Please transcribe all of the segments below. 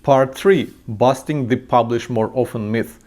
Part 3. Busting the publish more often myth.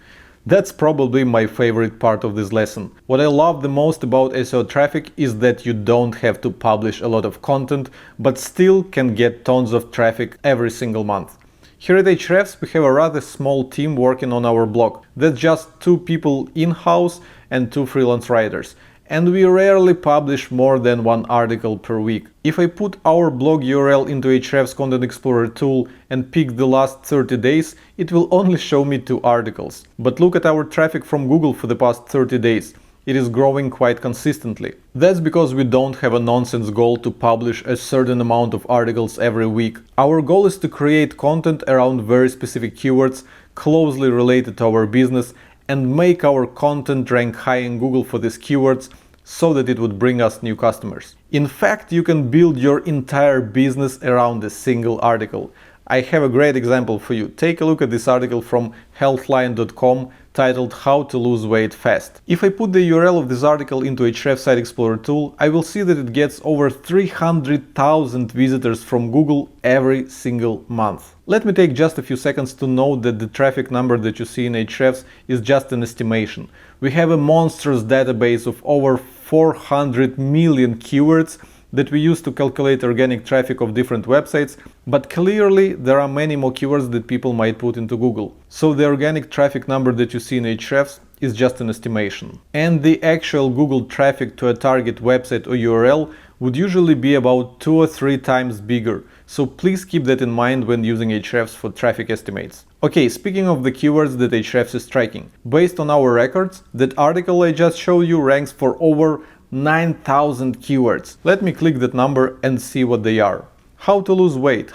That's probably my favorite part of this lesson. What I love the most about SEO traffic is that you don't have to publish a lot of content, but still can get tons of traffic every single month. Here at Ahrefs, we have a rather small team working on our blog. That's just 2 people in-house and 2 freelance writers. And we rarely publish more than 1 article per week. If I put our blog URL into Ahrefs Content Explorer tool and pick the last 30 days, it will only show me 2 articles. But look at our traffic from Google for the past 30 days. It is growing quite consistently. That's because we don't have a nonsense goal to publish a certain amount of articles every week. Our goal is to create content around very specific keywords closely related to our business and make our content rank high in Google for these keywords so that it would bring us new customers. In fact, you can build your entire business around a single article. I have a great example for you. Take a look at this article from healthline.com titled How to Lose Weight Fast. If I put the URL of this article into Ahrefs Site Explorer tool, I will see that it gets over 300,000 visitors from Google every single month. Let me take just a few seconds to note that the traffic number that you see in Ahrefs is just an estimation. We have a monstrous database of over 400 million keywords that we use to calculate organic traffic of different websites, but clearly there are many more keywords that people might put into Google. So the organic traffic number that you see in Ahrefs is just an estimation. And the actual Google traffic to a target website or URL would usually be about 2 or 3 times bigger. So please keep that in mind when using Ahrefs for traffic estimates. Okay, speaking of the keywords that Ahrefs is tracking, based on our records, that article I just showed you ranks for over 9,000 keywords. Let me click that number and see what they are. How to lose weight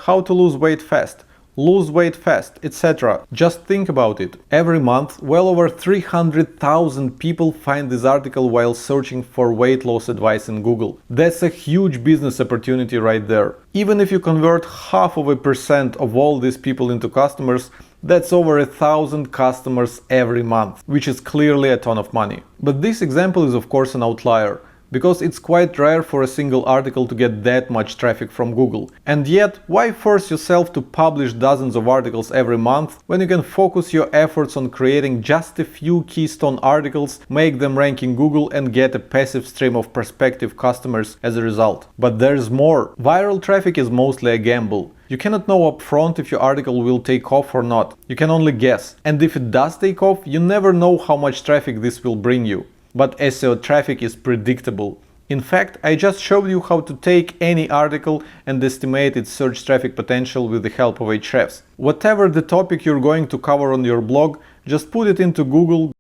fast, lose weight fast, etc. Just think about it. Every month, well over 300,000 people find this article while searching for weight loss advice in Google. That's a huge business opportunity right there. Even if you convert 0.5% of all these people into customers, that's over 1,000 customers every month, which is clearly a ton of money. But this example is of course an outlier, because it's quite rare for a single article to get that much traffic from Google. And yet, why force yourself to publish dozens of articles every month when you can focus your efforts on creating just a few keystone articles, make them rank in Google and get a passive stream of prospective customers as a result? But there's more. Viral traffic is mostly a gamble. You cannot know upfront if your article will take off or not. You can only guess. And if it does take off, you never know how much traffic this will bring you. But SEO traffic is predictable. In fact, I just showed you how to take any article and estimate its search traffic potential with the help of Ahrefs. Whatever the topic you're going to cover on your blog, just put it into Google,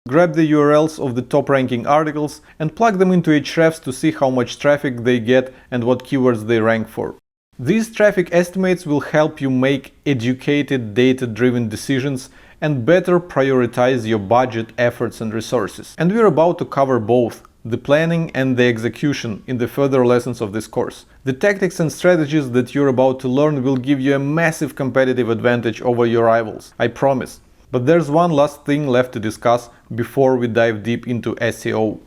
grab the URLs of the top ranking articles and plug them into Ahrefs to see how much traffic they get and what keywords they rank for. These traffic estimates will help you make educated, data-driven decisions and better prioritize your budget, efforts and resources. And we're about to cover both the planning and the execution in the further lessons of this course. The tactics and strategies that you're about to learn will give you a massive competitive advantage over your rivals, I promise. But there's one last thing left to discuss before we dive deep into SEO.